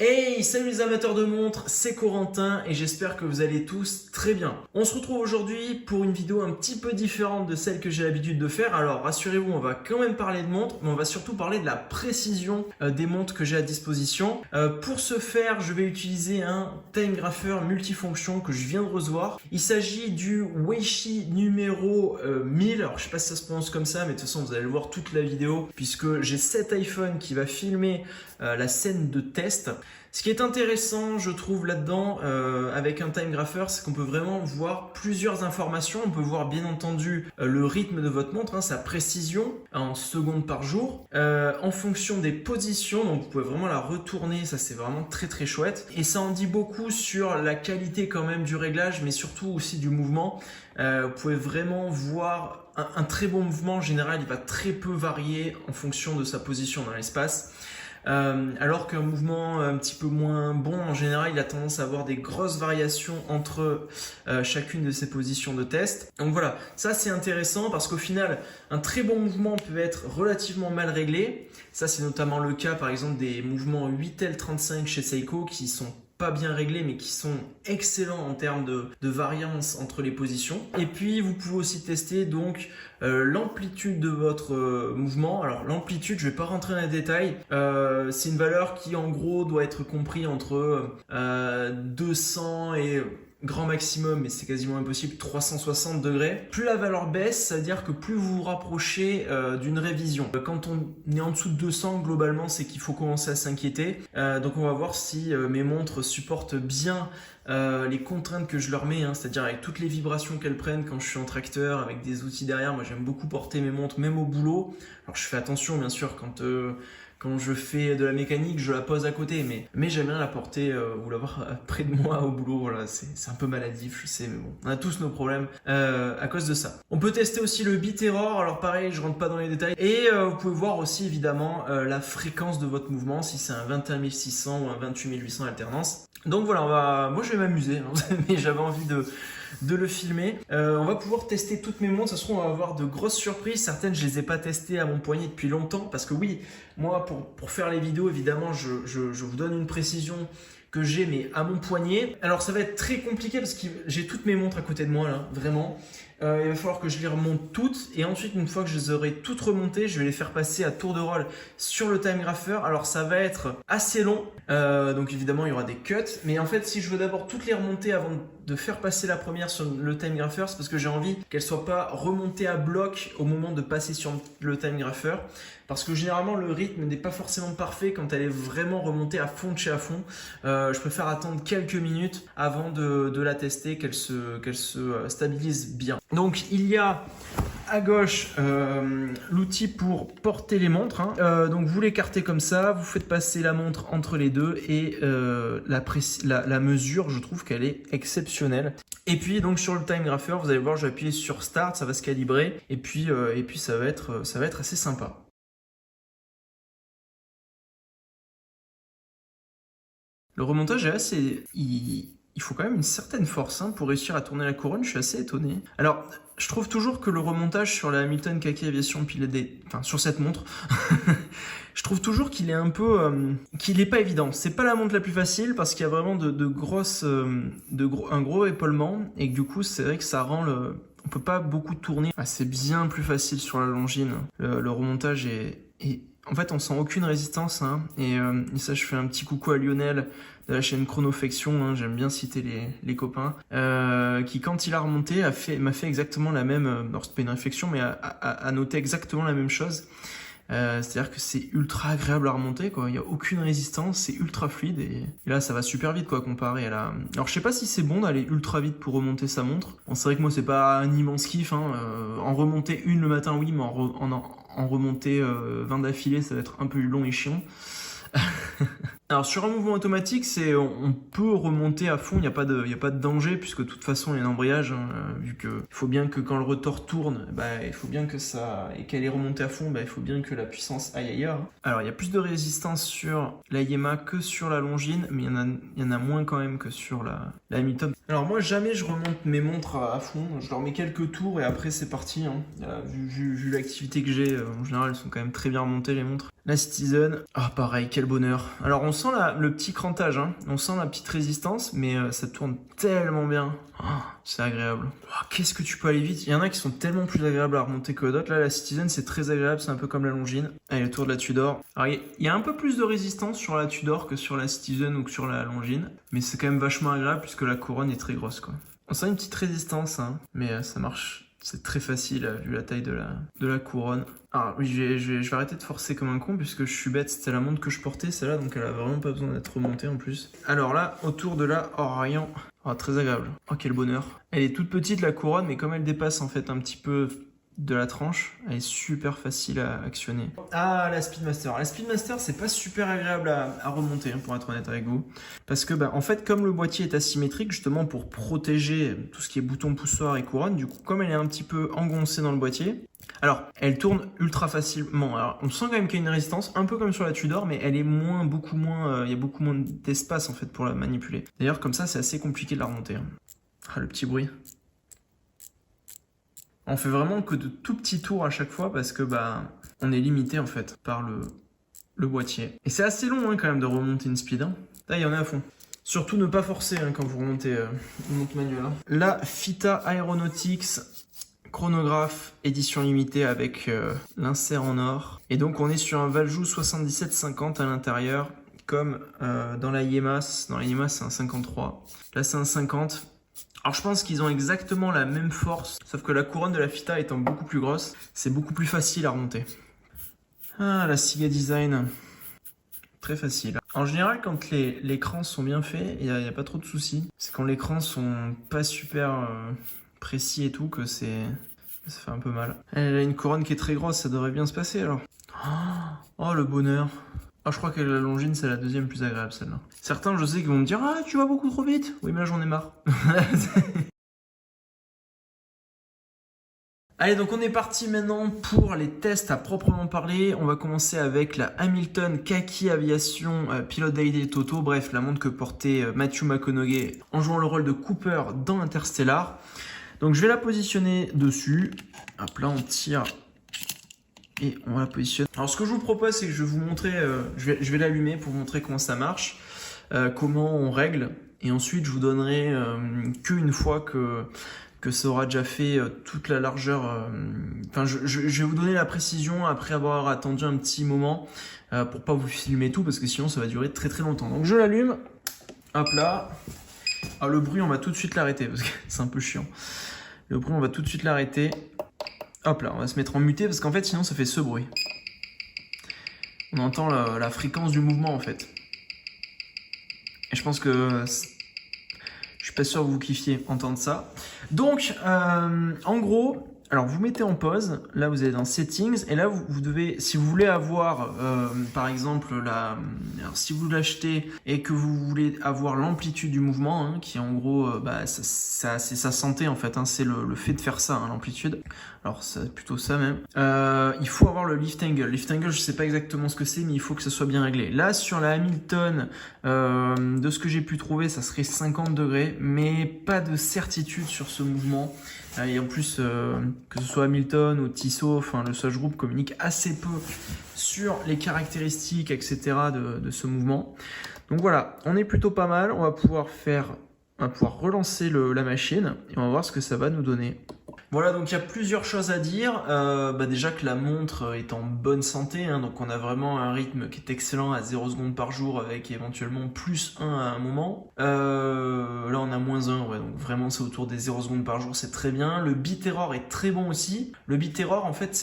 Hey, salut les amateurs de montres, c'est Corentin et j'espère que vous allez tous très bien. On se retrouve aujourd'hui pour une vidéo un petit peu différente de celle que j'ai l'habitude de faire. Alors rassurez-vous, on va quand même parler de montres, mais on va surtout parler de la précision des montres que j'ai à disposition. Pour ce faire, je vais utiliser un time grapher multifonction que je viens de recevoir. Il s'agit du Weishi numéro 1000. Alors je sais pas si ça se prononce comme ça, mais de toute façon vous allez le voir toute la vidéo puisque j'ai cet iPhone qui va filmer la scène de test. Ce qui est intéressant, je trouve, là-dedans, avec un time grapher, c'est qu'on peut vraiment voir plusieurs informations. On peut voir, bien entendu, le rythme de votre montre, sa précision en secondes par jour, en fonction des positions. Donc, vous pouvez vraiment la retourner. Ça, c'est vraiment très, très chouette. Et ça en dit beaucoup sur la qualité quand même du réglage, mais surtout aussi du mouvement. Vous pouvez vraiment voir un très bon mouvement. En général, il va très peu varier en fonction de sa position dans l'espace. Alors qu'un mouvement un petit peu moins bon, en général, il a tendance à avoir des grosses variations entre chacune de ses positions de test. Donc voilà, ça c'est intéressant parce qu'au final, un très bon mouvement peut être relativement mal réglé. Ça c'est notamment le cas par exemple des mouvements 8L35 chez Seiko qui sont pas bien réglés mais qui sont excellents en termes de variance entre les positions. Et puis vous pouvez aussi tester donc l'amplitude de votre mouvement. Alors l'amplitude, je vais pas rentrer dans les détails, c'est une valeur qui en gros doit être compris entre 200 et grand maximum, mais c'est quasiment impossible, 360 degrés. Plus la valeur baisse, ça veut dire que plus vous vous rapprochez d'une révision. Quand on est en dessous de 200, globalement, c'est qu'il faut commencer à s'inquiéter. Donc on va voir si mes montres supportent bien les contraintes que je leur mets, c'est-à-dire avec toutes les vibrations qu'elles prennent quand je suis en tracteur, avec des outils derrière. Moi j'aime beaucoup porter mes montres, même au boulot. Alors je fais attention bien sûr quand je fais de la mécanique, je la pose à côté, mais j'aime bien la porter ou l'avoir près de moi au boulot. Voilà, c'est un peu maladif, je sais, mais bon, on a tous nos problèmes à cause de ça. On peut tester aussi le bit error. Alors pareil, je rentre pas dans les détails. Et vous pouvez voir aussi évidemment la fréquence de votre mouvement, si c'est un 21600 ou un 28800 alternance. Donc voilà, moi je vais m'amuser, mais j'avais envie de le filmer. On va pouvoir tester toutes mes montres. Ça se trouve, on va avoir de grosses surprises. Certaines, je les ai pas testées à mon poignet depuis longtemps parce que oui, moi, pour faire les vidéos, évidemment, je vous donne une précision que j'ai, mais à mon poignet. Alors, ça va être très compliqué parce que j'ai toutes mes montres à côté de moi, là, vraiment. Il va falloir que je les remonte toutes et ensuite, une fois que je les aurai toutes remontées, je vais les faire passer à tour de rôle sur le time grapher. Alors, ça va être assez long. Donc, évidemment, il y aura des cuts. Mais en fait, si je veux d'abord toutes les remonter avant de faire passer la première sur le time grapher, c'est parce que j'ai envie qu'elle soit pas remontée à bloc au moment de passer sur le time grapher. Parce que généralement, le rythme n'est pas forcément parfait quand elle est vraiment remontée à fond de chez à fond. Je préfère attendre quelques minutes avant de la tester, qu'elle se stabilise bien. Donc, il y a à gauche l'outil pour porter les montres. Donc, vous l'écartez comme ça, vous faites passer la montre entre les deux et la mesure, je trouve qu'elle est exceptionnelle. Et puis, donc sur le time grapher, vous allez voir, je vais appuyer sur Start, ça va se calibrer et puis ça va être assez sympa. Le remontage est assez... Il faut quand même une certaine force pour réussir à tourner la couronne, je suis assez étonné. Alors, je trouve toujours que le remontage sur la Hamilton Kaki Aviation enfin sur cette montre, je trouve toujours qu'il est un peu... qu'il n'est pas évident. C'est pas la montre la plus facile parce qu'il y a vraiment un gros épaulement et que du coup, c'est vrai que ça rend le... On peut pas beaucoup tourner. C'est bien plus facile sur la Longines. Le remontage est... En fait, on sent aucune résistance. Et ça, je fais un petit coucou à Lionel de la chaîne Chronofection. J'aime bien citer les copains. Qui, quand il a remonté, m'a fait exactement la même... alors, c'est pas une réflexion, mais a noté exactement la même chose. C'est-à-dire que c'est ultra agréable à remonter, quoi. Il n'y a aucune résistance, c'est ultra fluide et là ça va super vite, quoi, comparé à la... Alors je sais pas si c'est bon d'aller ultra vite pour remonter sa montre. Bon, c'est vrai que moi c'est pas un immense kiff, en remonter une le matin oui, mais en remonter 20 d'affilée ça va être un peu long et chiant. Alors sur un mouvement automatique, on peut remonter à fond, il n'y a pas de danger puisque de toute façon il y a un embrayage, vu que il faut bien que quand le rotor tourne, il faut bien que et qu'elle est remontée à fond, il faut bien que la puissance aille ailleurs. Alors il y a plus de résistance sur la Yema que sur la Longines, mais il y en a moins quand même que sur la Hamilton. Alors moi jamais je remonte mes montres à fond, je leur mets quelques tours et après c'est parti. Vu l'activité que j'ai, en général elles sont quand même très bien remontées les montres. La Citizen, pareil, quel bonheur. Alors on sent le petit crantage, hein. On sent la petite résistance, mais ça tourne tellement bien. Oh, c'est agréable. Oh, qu'est-ce que tu peux aller vite. Il y en a qui sont tellement plus agréables à remonter que d'autres. Là, la Citizen, c'est très agréable, c'est un peu comme la Longines. Allez, le tour de la Tudor. Alors, il y a un peu plus de résistance sur la Tudor que sur la Citizen ou que sur la Longines, mais c'est quand même vachement agréable puisque la couronne est très grosse, quoi. On sent une petite résistance, hein, mais ça marche. C'est très facile vu la taille de la couronne. Alors oui, je vais arrêter de forcer comme un con puisque je suis bête. C'était la montre que je portais, celle-là, donc elle a vraiment pas besoin d'être remontée en plus. Alors là, autour de la Orient. Oh, très agréable. Oh, quel bonheur. Elle est toute petite la couronne, mais comme elle dépasse en fait un petit peu de la tranche, elle est super facile à actionner. Ah, la Speedmaster. La Speedmaster, c'est pas super agréable à remonter, hein, pour être honnête avec vous. Parce que, en fait, comme le boîtier est asymétrique, justement pour protéger tout ce qui est bouton poussoir et couronne, du coup, comme elle est un petit peu engoncée dans le boîtier, alors, elle tourne ultra facilement. Alors, on sent quand même qu'il y a une résistance, un peu comme sur la Tudor, mais elle est beaucoup moins, il y a beaucoup moins d'espace, en fait, pour la manipuler. D'ailleurs, comme ça, c'est assez compliqué de la remonter, hein. Ah, le petit bruit. On fait vraiment que de tout petits tours à chaque fois parce que on est limité en fait par le boîtier. Et c'est assez long, hein, quand même, de remonter une speed, hein. Là, il y en a à fond. Surtout ne pas forcer, hein, quand vous remontez une montre manuelle, hein. La Fita Aeronautics chronographe édition limitée avec l'insert en or. Et donc on est sur un Valjoux 7750 à l'intérieur, comme dans la Yemas. Dans la Yemas, c'est un 53. Là, c'est un 50. Alors je pense qu'ils ont exactement la même force, sauf que la couronne de la Fita étant beaucoup plus grosse, c'est beaucoup plus facile à remonter. Ah, la Siga Design, très facile. En général, quand les crans sont bien faits, il n'y a pas trop de soucis. C'est quand les crans sont pas super précis et tout que ça fait un peu mal. Elle a une couronne qui est très grosse, ça devrait bien se passer alors. Oh, le bonheur. Ah, je crois que la Longines, c'est la deuxième plus agréable, celle-là. Certains, je sais, qui vont me dire « Ah, tu vas beaucoup trop vite !» Oui, mais là, j'en ai marre. Allez, donc on est parti maintenant pour les tests à proprement parler. On va commencer avec la Hamilton Kaki Aviation Pilot Daily Toto. Bref, la montre que portait Matthew McConaughey en jouant le rôle de Cooper dans Interstellar. Donc, je vais la positionner dessus. Hop, là, on tire... Et on la positionne. Alors ce que je vous propose, c'est que je vais vous montrer, je vais l'allumer pour vous montrer comment ça marche, comment on règle. Et ensuite, je vous donnerai qu'une fois que ça aura déjà fait toute la largeur. Enfin, je vais vous donner la précision après avoir attendu un petit moment pour pas vous filmer tout parce que sinon ça va durer très très longtemps. Donc je l'allume. Hop là. Ah, le bruit, on va tout de suite l'arrêter parce que c'est un peu chiant. Le bruit, on va tout de suite l'arrêter. Hop là, on va se mettre en muté parce qu'en fait sinon ça fait ce bruit. On entend la fréquence du mouvement en fait. Et je pense que je suis pas sûr que vous kiffiez entendre ça. Donc en gros, alors vous mettez en pause, là vous allez dans Settings et là vous devez, si vous voulez avoir par exemple alors si vous l'achetez et que vous voulez avoir l'amplitude du mouvement, hein, qui en gros c'est sa santé en fait, hein, c'est le fait de faire ça, hein, l'amplitude. Alors c'est plutôt ça même. Il faut avoir le lift angle. Lift angle, je sais pas exactement ce que c'est, mais il faut que ça soit bien réglé. Là sur la Hamilton, de ce que j'ai pu trouver, ça serait 50 degrés, mais pas de certitude sur ce mouvement. Et en plus, que ce soit Hamilton ou Tissot, enfin le Swatch Group communique assez peu sur les caractéristiques, etc. de ce mouvement. Donc voilà, on est plutôt pas mal. On va pouvoir relancer la machine et on va voir ce que ça va nous donner. Voilà, donc il y a plusieurs choses à dire. Déjà que la montre est en bonne santé, hein, donc on a vraiment un rythme qui est excellent à 0 secondes par jour avec éventuellement plus 1 à un moment. Là on a moins 1, ouais, donc vraiment c'est autour des 0 secondes par jour, c'est très bien. Le bit error est très bon aussi. Le bit error en fait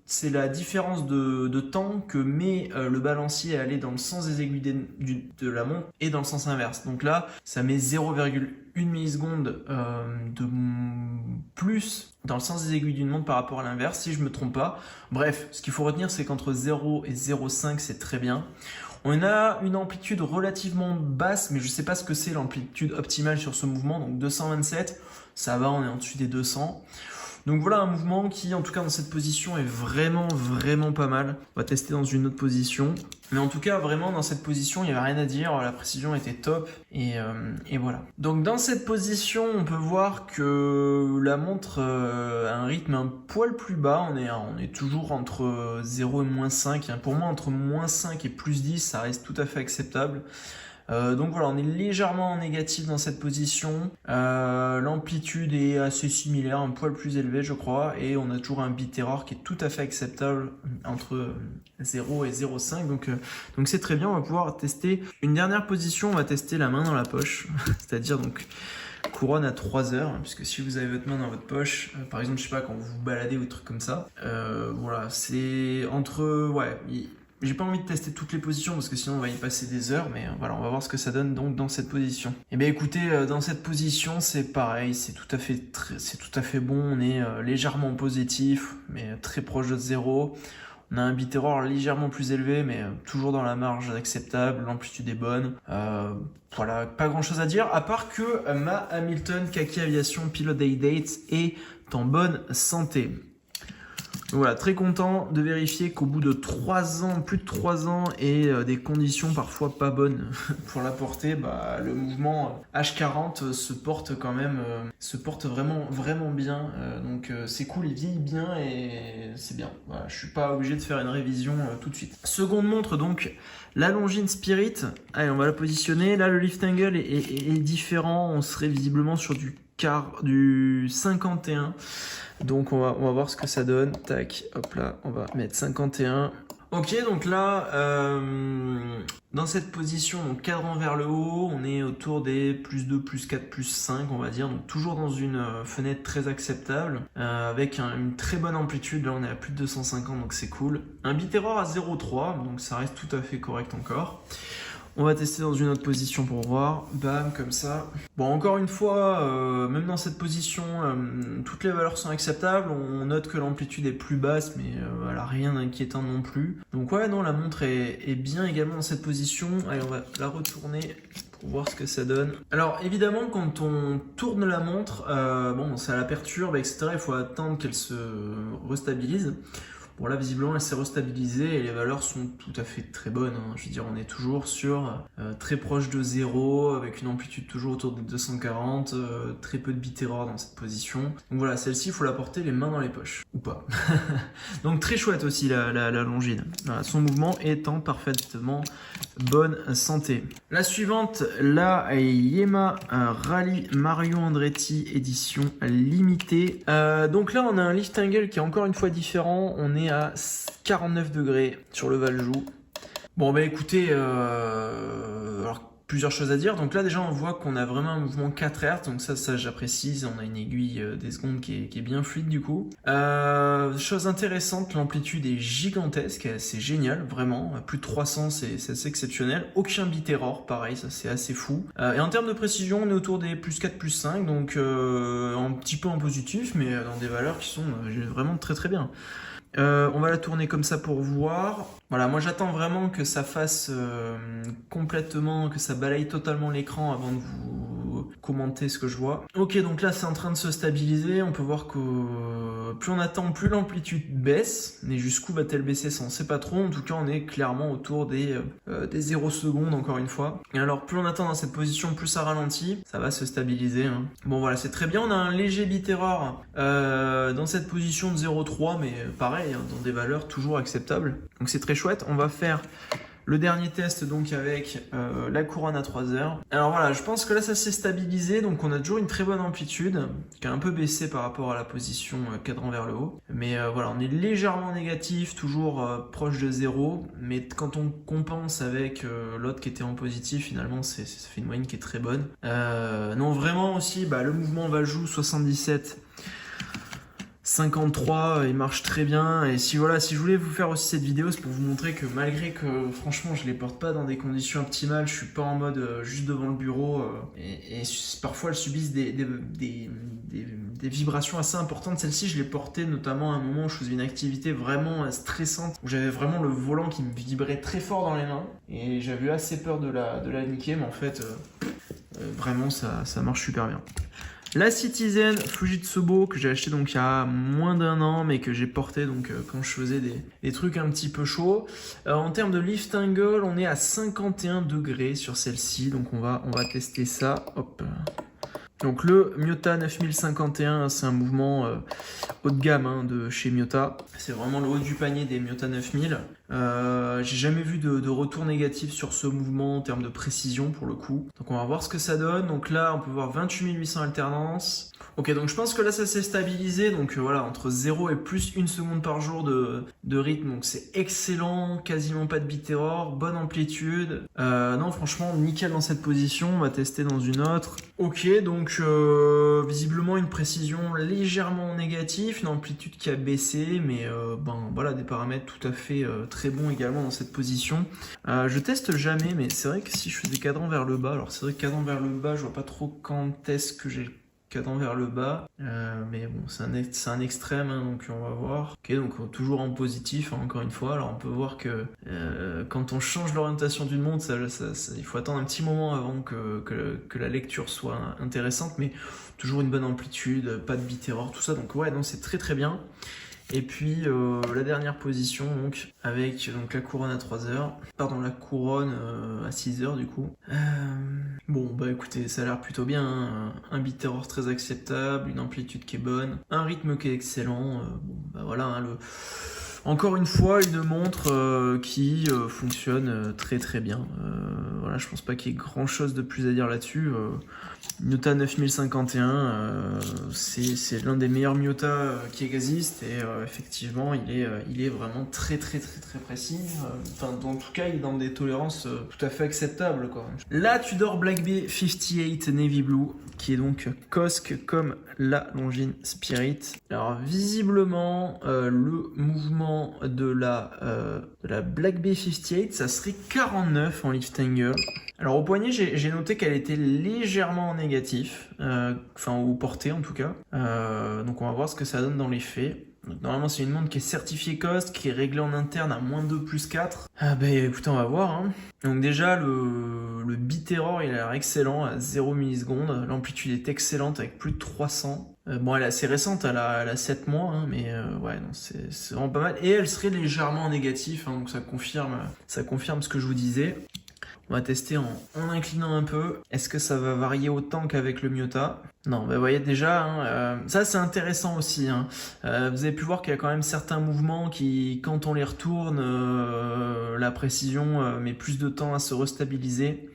c'est la différence de temps que met le balancier à aller dans le sens des aiguilles de la montre et dans le sens inverse. Donc là, ça met 0,1 milliseconde de plus dans le sens des aiguilles d'une montre par rapport à l'inverse, si je ne me trompe pas. Bref, ce qu'il faut retenir, c'est qu'entre 0 et 0,5, c'est très bien. On a une amplitude relativement basse, mais je ne sais pas ce que c'est l'amplitude optimale sur ce mouvement. Donc 227, ça va, on est en dessus des 200. Donc voilà un mouvement qui, en tout cas dans cette position, est vraiment pas mal. On va tester dans une autre position. Mais en tout cas, vraiment dans cette position, il n'y avait rien à dire. La précision était top. Et voilà. Donc dans cette position, on peut voir que la montre a un rythme un poil plus bas. On est toujours entre 0 et moins 5. Pour moi, entre moins 5 et plus 10, ça reste tout à fait acceptable. Donc voilà, on est légèrement en négatif dans cette position. L'amplitude est assez similaire, un poil plus élevé je crois, et on a toujours un bit error qui est tout à fait acceptable entre 0 et 0,5. Donc c'est très bien, on va pouvoir tester une dernière position, on va tester la main dans la poche, c'est-à-dire donc couronne à 3 heures, puisque si vous avez votre main dans votre poche, par exemple je sais pas quand vous vous baladez ou des trucs comme ça, voilà, c'est entre, ouais, j'ai pas envie de tester toutes les positions parce que sinon on va y passer des heures, mais voilà, on va voir ce que ça donne donc dans cette position. Et bien écoutez, dans cette position c'est pareil, c'est tout à fait bon, on est légèrement positif, mais très proche de 0. On a un bit error légèrement plus élevé, mais toujours dans la marge acceptable, l'amplitude est bonne. Voilà, pas grand chose à dire, à part que ma Hamilton Kaki Aviation Pilot Day Date est en bonne santé. Donc voilà, très content de vérifier qu'au bout de 3 ans, plus de 3 ans et des conditions parfois pas bonnes pour la porter, bah, le mouvement H40 se porte quand même, vraiment bien. Donc c'est cool, il vieillit bien et c'est bien. Voilà, je suis pas obligé de faire une révision tout de suite. Seconde montre donc, la Longines Spirit. Allez, on va la positionner. Là, le lift angle est différent. On serait visiblement sur du 51. Donc on va voir ce que ça donne. Tac, hop là, on va mettre 51. Ok, donc là, dans cette position, donc cadran vers le haut, on est autour des plus 2, plus 4, plus 5, on va dire. Donc toujours dans une fenêtre très acceptable, avec une très bonne amplitude. Là, on est à plus de 250, donc c'est cool. Un bit error à 0,3, donc ça reste tout à fait correct encore. On va tester dans une autre position pour voir. Bam, comme ça. Bon, encore une fois, même dans cette position, toutes les valeurs sont acceptables. On note que l'amplitude est plus basse, mais voilà, rien d'inquiétant non plus. Donc ouais, non, la montre est bien également dans cette position. Allez, on va la retourner pour voir ce que ça donne. Alors évidemment, quand on tourne la montre, bon, ça la perturbe, etc. Il faut attendre qu'elle se restabilise. Bon là visiblement elle s'est restabilisée et les valeurs sont tout à fait très bonnes, hein. Je veux dire on est toujours sur très proche de 0 avec une amplitude toujours autour de 240, très peu de bit error dans cette position. Donc voilà, celle-ci il faut la porter les mains dans les poches, ou pas. Donc très chouette aussi la Longines. Voilà, son mouvement est en parfaitement bonne santé. La suivante, la Yema Rally Mario Andretti édition limitée. Donc là on a un lift angle qui est encore une fois différent, on est à 49 degrés sur le Valjoux. Bon bah écoutez, alors plusieurs choses à dire. Donc là déjà on voit qu'on a vraiment un mouvement 4 Hz, donc ça j'apprécie, on a une aiguille des secondes qui est bien fluide du coup. Chose intéressante, l'amplitude est gigantesque, c'est génial, vraiment, plus de 300 c'est assez exceptionnel, aucun bit error, pareil, ça c'est assez fou. Et en termes de précision on est autour des plus 4, plus 5, donc un petit peu en positif, mais dans des valeurs qui sont vraiment très bien. On va la tourner comme ça pour voir. Voilà, moi j'attends vraiment que ça fasse complètement, que ça balaye totalement l'écran avant de vous commenter ce que je vois. Ok, donc là c'est en train de se stabiliser. On peut voir que plus on attend, plus l'amplitude baisse. Mais jusqu'où va-t-elle baisser, ça on sait pas trop. En tout cas, on est clairement autour des 0 secondes encore une fois. Et alors plus on attend dans cette position, plus ça ralentit. Ça va se stabiliser, hein. Bon voilà, c'est très bien. On a un léger bit error dans cette position de 0,3, mais pareil, hein, dans des valeurs toujours acceptables. Donc c'est très chouette. On va faire le dernier test donc avec la couronne à 3 heures. Alors voilà, je pense que là ça s'est stabilisé, donc on a toujours une très bonne amplitude qui a un peu baissé par rapport à la position cadran vers le haut. Mais voilà, on est légèrement négatif, toujours proche de 0. Mais quand on compense avec l'autre qui était en positif, finalement ça fait une moyenne qui est très bonne. Non, vraiment aussi, bah, le mouvement Valjoux 77. 53, il marche très bien. Et si je voulais vous faire aussi cette vidéo, c'est pour vous montrer que malgré que franchement je les porte pas dans des conditions optimales, je suis pas en mode juste devant le bureau et parfois elles subissent des vibrations assez importantes. Celle-ci je l'ai portée notamment à un moment où je faisais une activité vraiment stressante, où j'avais vraiment le volant qui me vibrait très fort dans les mains et j'avais eu assez peur de la niquer, mais en fait vraiment ça marche super bien. La Citizen Fujitsubo que j'ai acheté donc il y a moins d'1 an, mais que j'ai porté donc quand je faisais des trucs un petit peu chauds. En termes de lift angle, on est à 51 degrés sur celle-ci, donc on va tester ça. Hop. Donc le Miyota 9051, c'est un mouvement haut de gamme de chez Miyota. C'est vraiment le haut du panier des Miyota 9000. J'ai jamais vu de retour négatif sur ce mouvement en termes de précision pour le coup. Donc on va voir ce que ça donne. Donc là on peut voir 28 800 alternances. Ok, donc je pense que là ça s'est stabilisé, donc voilà, entre 0 et plus 1 seconde par jour de rythme, donc c'est excellent, quasiment pas de beat error, bonne amplitude. Non, franchement, nickel dans cette position, on va tester dans une autre. Ok, donc visiblement une précision légèrement négative, une amplitude qui a baissé, mais voilà, des paramètres tout à fait très bons également dans cette position. Je teste jamais, mais c'est vrai que si je fais des cadrans vers le bas, alors c'est vrai que cadran vers le bas, je vois pas trop quand est-ce que j'ai cadran vers le bas, mais bon, c'est un extrême, donc on va voir. Ok, donc toujours en positif, encore une fois. Alors on peut voir que quand on change l'orientation d'une montre, il faut attendre un petit moment avant que la lecture soit intéressante, mais toujours une bonne amplitude, pas de beat error, tout ça. Donc ouais, donc c'est très très bien. Et puis la dernière position donc avec donc la couronne à 3 heures, pardon la couronne à 6 heures du coup. Bon bah écoutez, ça a l'air plutôt bien, hein. Un beat error très acceptable, une amplitude qui est bonne, un rythme qui est excellent. Bon bah voilà, hein, encore une fois une montre qui fonctionne très très bien. Voilà, je pense pas qu'il y ait grand chose de plus à dire là-dessus. Miyota 9051, c'est l'un des meilleurs Miyota qui existent et effectivement il est vraiment très très très très précis. Enfin, en tout cas il est dans des tolérances tout à fait acceptables quoi. La Tudor Black Bay 58 Navy Blue qui est donc COSC comme la Longines Spirit. Alors visiblement le mouvement de la Black Bay 58 ça serait 49 en lift angle. Alors au poignet j'ai noté qu'elle était légèrement en négatif, enfin ou portée en tout cas, donc on va voir ce que ça donne dans les faits. Donc, normalement c'est une montre qui est certifiée COSC, qui est réglée en interne à -2 plus 4. Ah bah écoutez on va voir hein. Donc déjà le beat error il a l'air excellent à 0 millisecondes, l'amplitude est excellente avec plus de 300. Bon elle est assez récente, elle a 7 mois hein, mais ouais non c'est vraiment pas mal. Et elle serait légèrement en négatif hein, donc ça confirme ce que je vous disais. On va tester en inclinant un peu. Est-ce que ça va varier autant qu'avec le Miyota? Non, vous voyez déjà, hein, ça c'est intéressant aussi. Hein. Vous avez pu voir qu'il y a quand même certains mouvements qui, quand on les retourne, la précision met plus de temps à se restabiliser.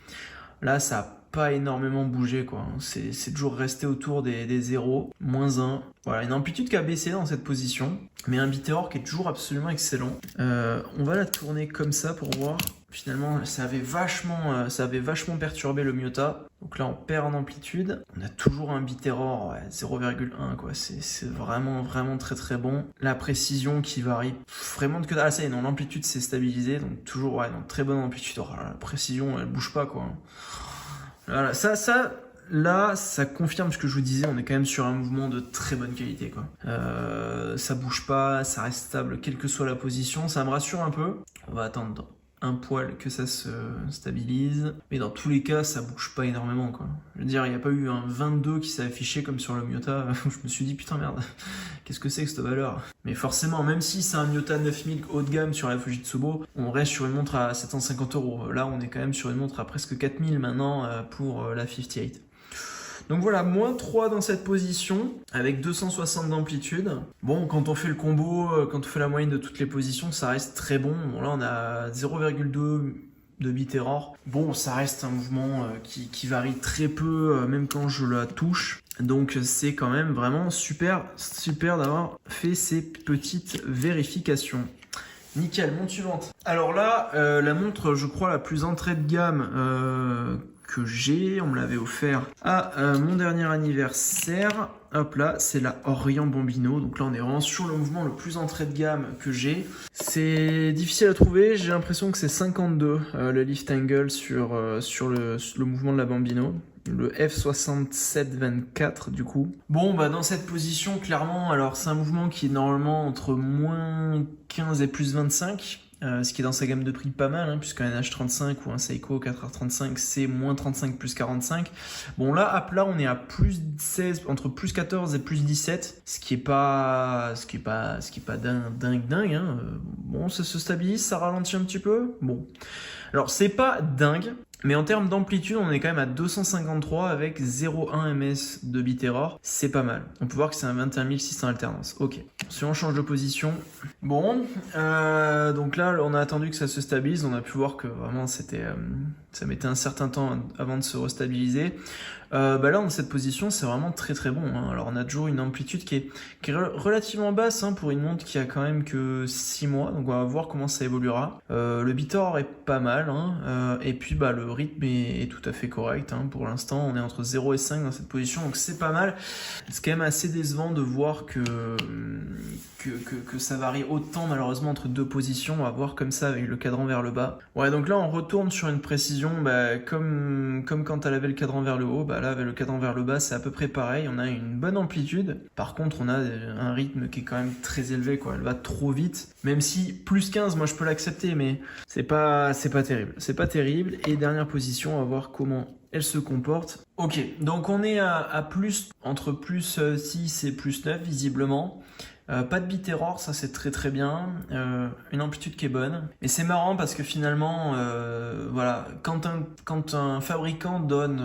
Là, ça n'a pas énormément bougé, quoi. C'est toujours resté autour des 0, -1. Voilà, une amplitude qui a baissé dans cette position, mais un beat error qui est toujours absolument excellent. On va la tourner comme ça pour voir. Finalement, ça avait vachement perturbé le Miyota. Donc là, on perd en amplitude. On a toujours un beat error 0,1 quoi. C'est vraiment très très bon. La précision qui varie vraiment de que ah ça y est, non, l'amplitude s'est stabilisée. Donc toujours très bonne amplitude. Oh, la précision, elle bouge pas quoi. Voilà, là, ça confirme ce que je vous disais, on est quand même sur un mouvement de très bonne qualité, quoi. Ça bouge pas, ça reste stable, quelle que soit la position, ça me rassure un peu. On va attendre un poil que ça se stabilise, mais dans tous les cas, ça bouge pas énormément, quoi. Je veux dire, il n'y a pas eu un 22 qui s'est affiché comme sur le Miyota, où je me suis dit, putain merde, qu'est-ce que c'est que cette valeur? Mais forcément, même si c'est un Miyota 9000 haut de gamme sur la Fujitsubo, on reste sur une montre à 750 €. Là, on est quand même sur une montre à presque 4000 maintenant pour la 58. Donc voilà, -3 dans cette position, avec 260 d'amplitude. Bon, quand on fait le combo, quand on fait la moyenne de toutes les positions, ça reste très bon. Bon là, on a 0,2 de beat error. Bon, ça reste un mouvement qui varie très peu, même quand je la touche. Donc c'est quand même vraiment super d'avoir fait ces petites vérifications. Nickel, montre suivante. Alors là, la montre, je crois, la plus entrée de gamme que j'ai, on me l'avait offert à mon dernier anniversaire. Hop là, c'est la Orient Bambino. Donc là, on est vraiment sur le mouvement le plus entrée de gamme que j'ai. C'est difficile à trouver. J'ai l'impression que c'est 52 le lift angle sur le mouvement de la Bambino. Le F6724 du coup. Bon bah dans cette position clairement, alors c'est un mouvement qui est normalement entre -15 et +25. ce qui est dans sa gamme de prix pas mal, hein, puisqu'un NH35 ou un Seiko 4h35 c'est moins 35 plus 45. Bon là à plat on est à plus 16, entre plus 14 et plus 17, ce qui est pas dingue, hein. Bon ça se stabilise, ça ralentit un petit peu. Bon, alors c'est pas dingue, mais en termes d'amplitude, on est quand même à 253 avec 0,1 ms de bit-error. C'est pas mal. On peut voir que c'est un 21600 alternance. Ok. Si on change de position. Bon. Donc là, on a attendu que ça se stabilise. On a pu voir que vraiment, ça mettait un certain temps avant de se restabiliser. Là, dans cette position, c'est vraiment très très bon, hein. Alors, on a toujours une amplitude qui est relativement basse, hein, pour une montre qui a quand même que 6 mois. Donc, on va voir comment ça évoluera. Le bit-error est pas mal, hein. Et puis, le rythme est tout à fait correct, hein. Pour l'instant, on est entre 0 et 5 dans cette position, donc c'est pas mal. C'est quand même assez décevant de voir que ça varie autant, malheureusement, entre deux positions. On va voir comme ça avec le cadran vers le bas. Ouais, donc là, on retourne sur une précision, comme quand elle avait le cadran vers le haut. Là, avec le cadran vers le bas, c'est à peu près pareil. On a une bonne amplitude. Par contre, on a un rythme qui est quand même très élevé, quoi. Elle va trop vite. Même si plus 15, moi, je peux l'accepter, mais c'est pas terrible. C'est pas terrible. Et dernière position, on va voir comment elle se comporte. Ok, donc on est à entre plus 6 et plus 9, visiblement. Pas de bit-error, ça c'est très très bien. Une amplitude qui est bonne. Et c'est marrant parce que finalement, voilà, quand un fabricant donne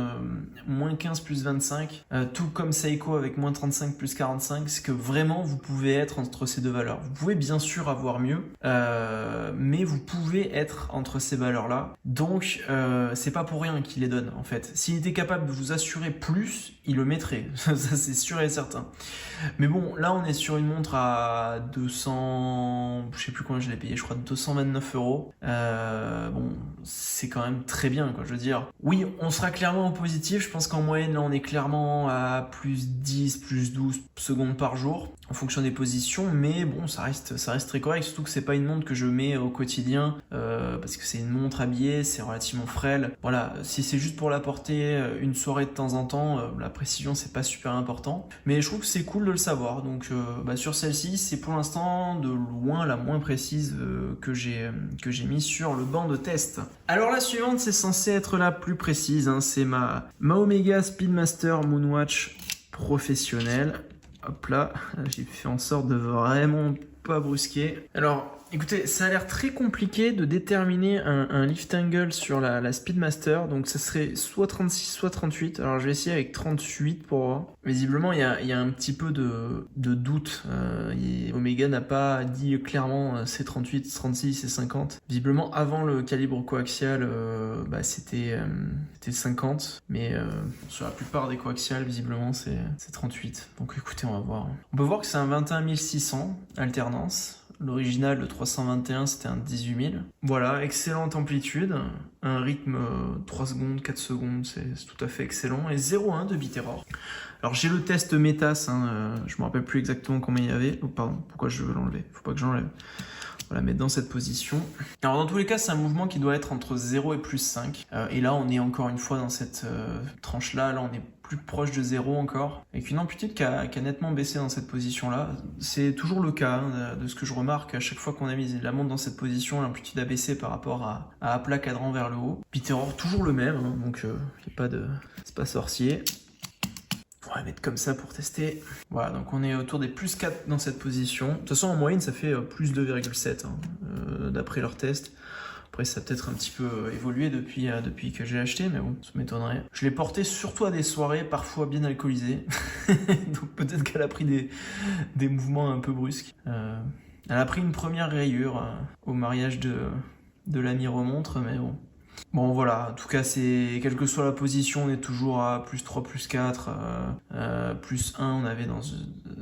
moins 15 plus 25, tout comme Seiko avec moins 35 plus 45, c'est que vraiment vous pouvez être entre ces deux valeurs. Vous pouvez bien sûr avoir mieux, mais vous pouvez être entre ces valeurs-là. Donc, c'est pas pour rien qu'il les donne en fait. S'il était capable de vous assurer plus, il le mettrait. Ça c'est sûr et certain. Mais bon, là on est sur une montre à 200, je sais plus combien je l'ai payé, je crois 229 euros. Bon, c'est quand même très bien, quoi. Je veux dire, oui, on sera clairement en positif. Je pense qu'en moyenne, là, on est clairement à plus 10, plus 12 secondes par jour en fonction des positions. Mais bon, ça reste très correct. Surtout que c'est pas une montre que je mets au quotidien parce que c'est une montre habillée, c'est relativement frêle. Voilà, si c'est juste pour la porter une soirée de temps en temps, la précision c'est pas super important. Mais je trouve que c'est cool de le savoir. Donc sur celle-ci, c'est pour l'instant de loin la moins précise que j'ai mis sur le banc de test. Alors la suivante, c'est censé être la plus précise, hein, c'est ma Omega Speedmaster Moonwatch professionnelle. Hop là, j'ai fait en sorte de vraiment pas brusquer. Alors, écoutez, ça a l'air très compliqué de déterminer un lift angle sur la Speedmaster. Donc ça serait soit 36, soit 38. Alors je vais essayer avec 38 pour voir. Visiblement, il y a un petit peu de doute. Omega n'a pas dit clairement c'est 38, 36 et 50. Visiblement, avant le calibre coaxial, c'était 50. Mais sur la plupart des coaxiales, visiblement, c'est 38. Donc écoutez, on va voir. On peut voir que c'est un 21600 alternance. L'original, le 321, c'était un 18000. Voilà, excellente amplitude. Un rythme 3 secondes, 4 secondes, c'est tout à fait excellent. Et 0,1 de bit-error. Alors j'ai le test Metas, je me rappelle plus exactement combien il y avait. Oh pardon, pourquoi je veux l'enlever? Faut pas que j'enlève. On va la mettre dans cette position. Alors dans tous les cas, c'est un mouvement qui doit être entre 0 et plus 5. Et là, on est encore une fois dans cette tranche-là. Là, on est plus proche de 0 encore, avec une amplitude qui a nettement baissé dans cette position-là. C'est toujours le cas, hein, de ce que je remarque à chaque fois qu'on a mis la montre dans cette position, l'amplitude a baissé par rapport à plat cadran vers le haut. Bit-error toujours le même, hein, donc c'est pas sorcier. On va mettre comme ça pour tester. Voilà, donc on est autour des plus 4 dans cette position. De toute façon, en moyenne, ça fait plus 2,7 d'après leur test. Après, ça a peut-être un petit peu évolué depuis que j'ai acheté, mais bon, ça m'étonnerait. Je l'ai porté surtout à des soirées, parfois bien alcoolisées. Donc peut-être qu'elle a pris des mouvements un peu brusques. Elle a pris une première rayure au mariage de l'ami remontre, mais bon. Bon voilà, en tout cas, quelle que soit la position, on est toujours à plus 3, plus 4, plus 1, on avait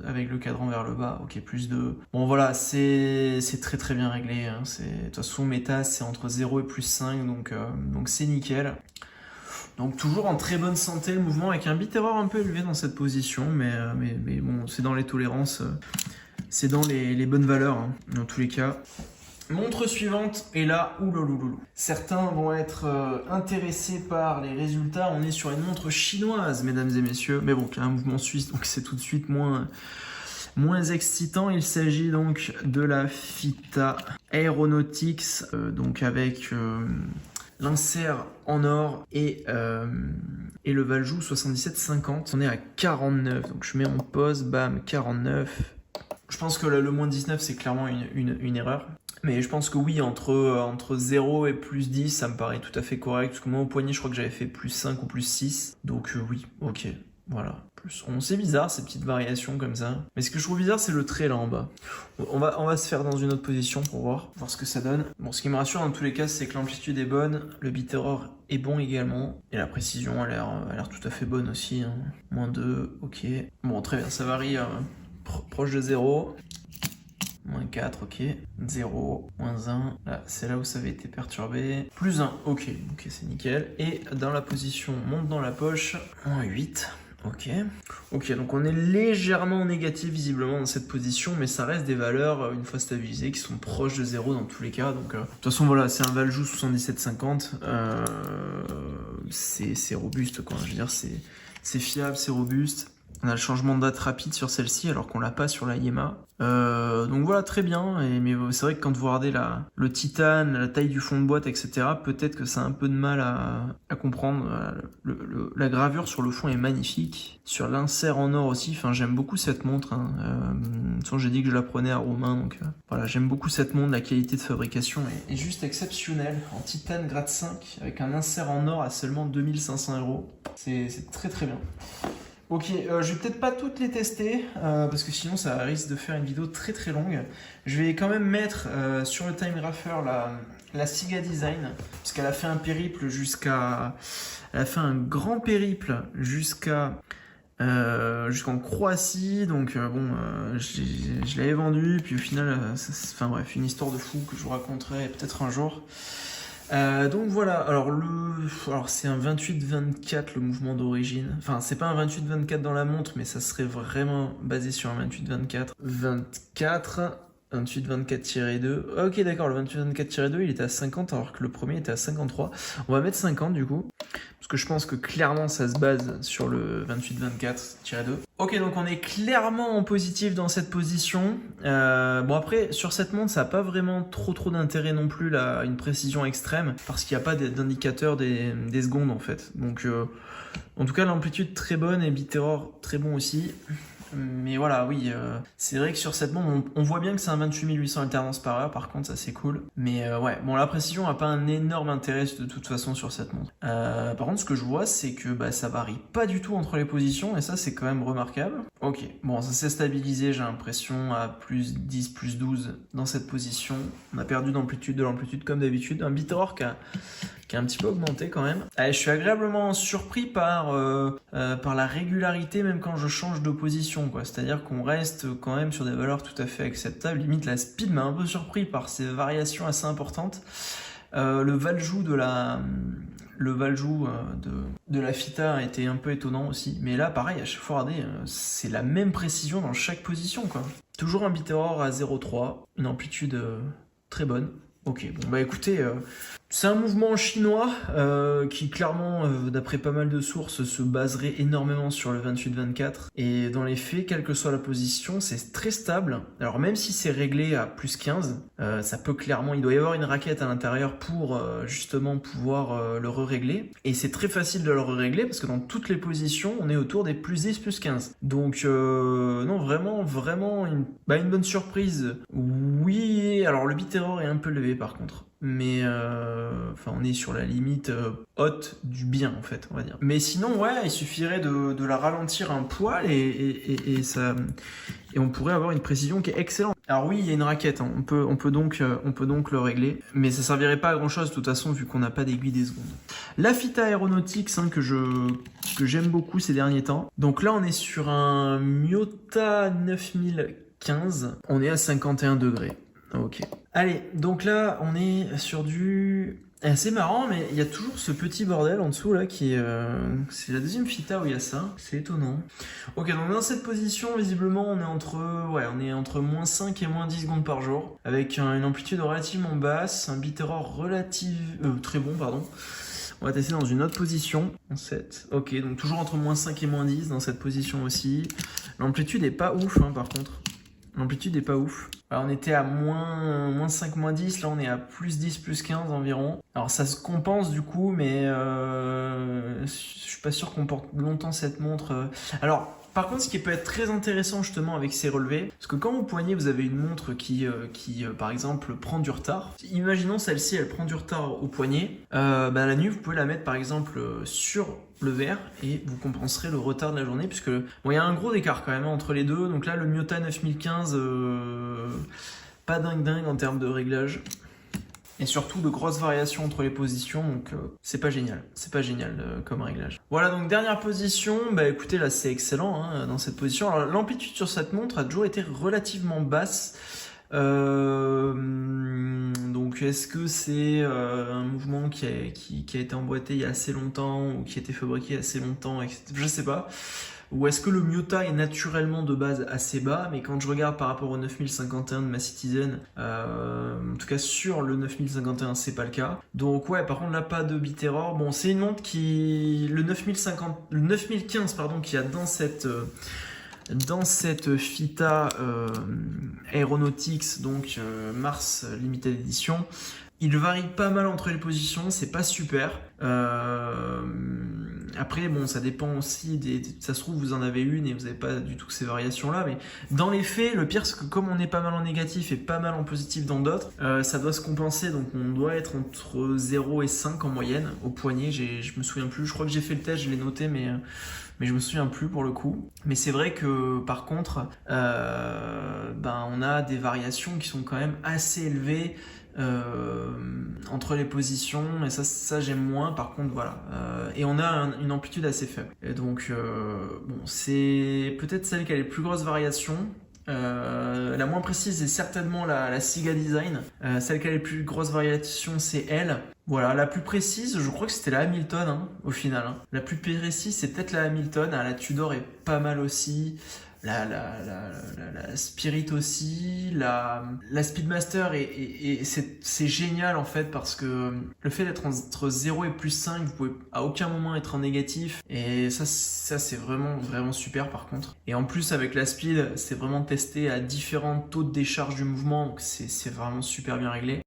avec le cadran vers le bas, ok, plus 2. Bon voilà, c'est très très bien réglé, hein. De toute façon, Metas, c'est entre 0 et plus 5, donc c'est nickel. Donc toujours en très bonne santé le mouvement, avec un bit-error un peu élevé dans cette position, mais bon, c'est dans les tolérances, c'est dans les bonnes valeurs, hein, dans tous les cas. Montre suivante, et là, ouloulouloulou. Certains vont être intéressés par les résultats. On est sur une montre chinoise, mesdames et messieurs. Mais bon, il y a un mouvement suisse, donc c'est tout de suite moins Moins excitant, il s'agit donc de la Fita Aeronautics, donc avec l'insert en or et le Valjoux 7750. On est à 49, donc je mets en pause, bam, 49. Je pense que le moins 19 c'est clairement une erreur. Mais je pense que oui, entre 0 et plus 10, ça me paraît tout à fait correct. Parce que moi au poignet, je crois que j'avais fait plus 5 ou plus 6. Donc oui, ok. Voilà, plus 11. C'est bizarre ces petites variations comme ça. Mais ce que je trouve bizarre, c'est le trait là en bas. On va se faire dans une autre position pour voir ce que ça donne. Bon, ce qui me rassure dans tous les cas, c'est que l'amplitude est bonne, le bit error est bon également, et la précision a l'air tout à fait bonne aussi. Hein. Moins 2, ok. Bon, très bien, ça varie proche de 0. Moins 4, ok. 0, moins 1. Là, c'est là où ça avait été perturbé. Plus 1, ok, c'est nickel. Et dans la position, monte dans la poche. Moins 8. Ok, donc on est légèrement négatif visiblement dans cette position, mais ça reste des valeurs, une fois stabilisées, qui sont proches de 0 dans tous les cas. Donc, de toute façon, voilà, c'est un Valjoux 7750. C'est robuste, quoi. Je veux dire, c'est fiable, c'est robuste. On a le changement de date rapide sur celle-ci, alors qu'on l'a pas sur la Yema. Donc voilà, très bien. Mais c'est vrai que quand vous regardez le titane, la taille du fond de boîte, etc., peut-être que ça a un peu de mal à comprendre. La gravure sur le fond est magnifique. Sur l'insert en or aussi, enfin, j'aime beaucoup cette montre. Hein. De toute façon, j'ai dit que je la prenais à Romain, donc voilà, j'aime beaucoup cette montre. La qualité de fabrication est juste exceptionnelle. En titane grade 5, avec un insert en or à seulement 2500 €. C'est très très bien. Ok, je vais peut-être pas toutes les tester, parce que sinon ça risque de faire une vidéo très très longue. Je vais quand même mettre sur le Time Grapher la Siga Design, parce qu'elle a fait un périple jusqu'à... Elle a fait un grand périple jusqu'en Croatie, donc je l'avais vendu, puis au final, enfin bref, une histoire de fou que je vous raconterai peut-être un jour. Donc voilà, alors c'est un 28-24 le mouvement d'origine. Enfin, c'est pas un 28-24 dans la montre, mais ça serait vraiment basé sur un 28-24. 28-24-2. Ok, d'accord, le 28-24-2 il était à 50 alors que le premier était à 53. On va mettre 50 du coup, parce que je pense que clairement ça se base sur le 28-24-2. Ok, donc on est clairement en positif dans cette position. Bon après, sur cette montre, ça n'a pas vraiment trop d'intérêt non plus, là, une précision extrême, parce qu'il n'y a pas d'indicateur des secondes en fait. Donc en tout cas, l'amplitude très bonne et bit error très bon aussi. Mais voilà, oui, c'est vrai que sur cette montre, on voit bien que c'est un 28800 alternance par heure, par contre, ça c'est cool. Mais ouais, bon, la précision n'a pas un énorme intérêt de toute façon sur cette montre. Par contre, ce que je vois, c'est que ça varie pas du tout entre les positions, et ça c'est quand même remarquable. Ok, bon, ça s'est stabilisé, j'ai l'impression, à plus 10, plus 12 dans cette position. On a perdu de l'amplitude comme d'habitude. Un bit error qui a un petit peu augmenté quand même. Allez, je suis agréablement surpris par la régularité, même quand je change de position, quoi. C'est-à-dire qu'on reste quand même sur des valeurs tout à fait acceptables. Limite, la speed m'a un peu surpris par ces variations assez importantes. Le Valjoux de la Fita a été un peu étonnant aussi. Mais là, pareil, à chaque fois, regardez, c'est la même précision dans chaque position, quoi. Toujours un bit error à 0,3, une amplitude très bonne. Ok, bon bah écoutez, c'est un mouvement chinois qui clairement, d'après pas mal de sources, se baserait énormément sur le 28-24. Et dans les faits, quelle que soit la position, c'est très stable. Alors même si c'est réglé à plus 15, ça peut clairement, il doit y avoir une raquette à l'intérieur pour justement pouvoir le régler. Et c'est très facile de le régler parce que dans toutes les positions, on est autour des plus 10, plus 15. Donc non, vraiment une bonne surprise. Oui, alors le bit error est un peu levé par contre. Mais on est sur la limite haute du bien en fait, on va dire. Mais sinon, ouais, il suffirait de la ralentir un poil et on pourrait avoir une précision qui est excellente. Alors oui, il y a une raquette, hein. on peut donc le régler, mais ça servirait pas à grand chose de toute façon vu qu'on n'a pas d'aiguille des secondes. La Fita Aeronautics, hein, que j'aime beaucoup ces derniers temps. Donc là, on est sur un Miyota 9015, on est à 51 degrés. Ok. Allez, donc là, on est sur du... C'est marrant, mais il y a toujours ce petit bordel en dessous là qui est... c'est la deuxième Fita où il y a ça. C'est étonnant. Ok, donc dans cette position, visiblement, on est entre moins 5 et moins 10 secondes par jour. Avec une amplitude relativement basse, un bit error très bon, pardon. On va tester dans une autre position. 7. Ok, donc toujours entre -5 et -10 dans cette position aussi. L'amplitude est pas ouf par contre. L'amplitude est pas ouf. Alors, on était à -5, -10. Là, on est à +10, +15 environ. Alors, ça se compense du coup, mais je suis pas sûr qu'on porte longtemps cette montre. Alors, par contre, ce qui peut être très intéressant justement avec ces relevés, parce que quand au poignet vous avez une montre qui par exemple prend du retard, imaginons celle-ci elle prend du retard au poignet, la nuit vous pouvez la mettre par exemple sur le verre et vous compenserez le retard de la journée, puisque bon, il y a un gros écart quand même entre les deux. Donc là le Miyota 9015, pas dingue en termes de réglage. Et surtout de grosses variations entre les positions, donc c'est pas génial comme réglage. Voilà, donc dernière position, écoutez là c'est excellent dans cette position. Alors l'amplitude sur cette montre a toujours été relativement basse, donc est-ce que c'est un mouvement qui a été emboîté il y a assez longtemps ou qui a été fabriqué il y a assez longtemps, etc. Je sais pas. Ou est-ce que le Miyota est naturellement de base assez bas, mais quand je regarde par rapport au 9051 de ma Citizen, en tout cas sur le 9051 c'est pas le cas. Donc ouais, par contre là pas de bit error. Bon, c'est une montre qui, le 9015 pardon, qui a dans cette Fita Aeronautics, donc Mars Limited Edition. Il varie pas mal entre les positions, c'est pas super. Après, bon, ça dépend aussi ça se trouve, vous en avez une et vous n'avez pas du tout ces variations-là. Mais dans les faits, le pire, c'est que comme on est pas mal en négatif et pas mal en positif dans d'autres, ça doit se compenser. Donc, on doit être entre 0 et 5 en moyenne au poignet. Je me souviens plus. Je crois que j'ai fait le test, je l'ai noté, mais je me souviens plus pour le coup. Mais c'est vrai que par contre, on a des variations qui sont quand même assez élevées entre les positions, et ça j'aime moins. Par contre voilà, et on a une amplitude assez faible, et donc bon, c'est peut-être celle qui a les plus grosses variations. La moins précise est certainement la Siga Design. Celle qui a les plus grosses variations, c'est elle. Voilà, la plus précise, je crois que c'était la Hamilton au final. La plus précise, c'est peut-être la Hamilton. La Tudor est pas mal aussi. La Spirit aussi, la Speedmaster, et c'est génial en fait, parce que le fait d'être entre 0 et +5, vous pouvez à aucun moment être en négatif, et ça c'est vraiment super par contre. Et en plus avec la Speed, c'est vraiment testé à différents taux de décharge du mouvement, donc c'est vraiment super bien réglé.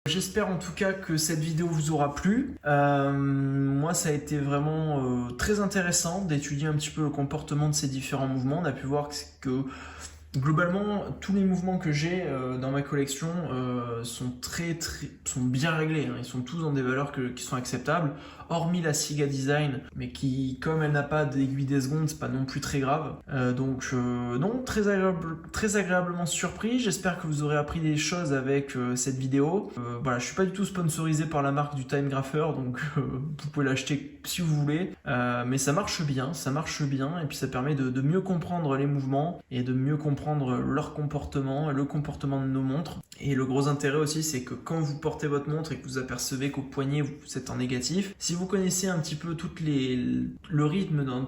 J'espère en tout cas que cette vidéo vous aura plu. Moi ça a été vraiment très intéressant d'étudier un petit peu le comportement de ces différents mouvements. On a pu voir que globalement tous les mouvements que j'ai dans ma collection sont bien réglés. Ils sont tous dans des valeurs qui sont acceptables, hormis la Siga Design, mais qui, comme elle n'a pas d'aiguille des secondes, c'est pas non plus très grave. Donc non, très agréablement surpris. J'espère que vous aurez appris des choses avec cette vidéo. Voilà, je suis pas du tout sponsorisé par la marque du Time Grapher, donc vous pouvez l'acheter si vous voulez, mais ça marche bien, et puis ça permet de mieux comprendre les mouvements et de mieux comprendre leur comportement, le comportement de nos montres. Et le gros intérêt aussi, c'est que quand vous portez votre montre et que vous apercevez qu'au poignet vous êtes en négatif, si vous connaissez un petit peu le rythme dans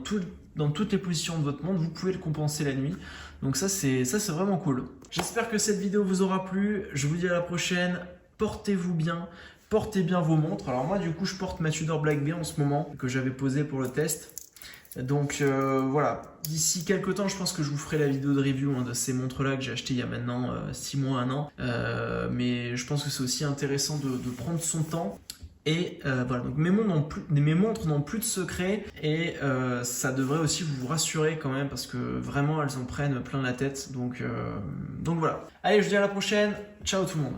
toutes les positions de votre montre, vous pouvez le compenser la nuit. Donc ça c'est vraiment cool. J'espère que cette vidéo vous aura plu. Je vous dis à la prochaine. Portez-vous bien. Portez bien vos montres. Alors moi du coup je porte ma Tudor Black Bay en ce moment, que j'avais posée pour le test. Donc voilà, d'ici quelques temps je pense que je vous ferai la vidéo de review de ces montres là que j'ai achetées il y a maintenant 6 mois, 1 an. Mais je pense que c'est aussi intéressant de prendre son temps. Et voilà, donc mes montres n'ont plus de secret, et ça devrait aussi vous rassurer quand même, parce que vraiment elles en prennent plein la tête. Donc voilà. Allez, je vous dis à la prochaine. Ciao tout le monde.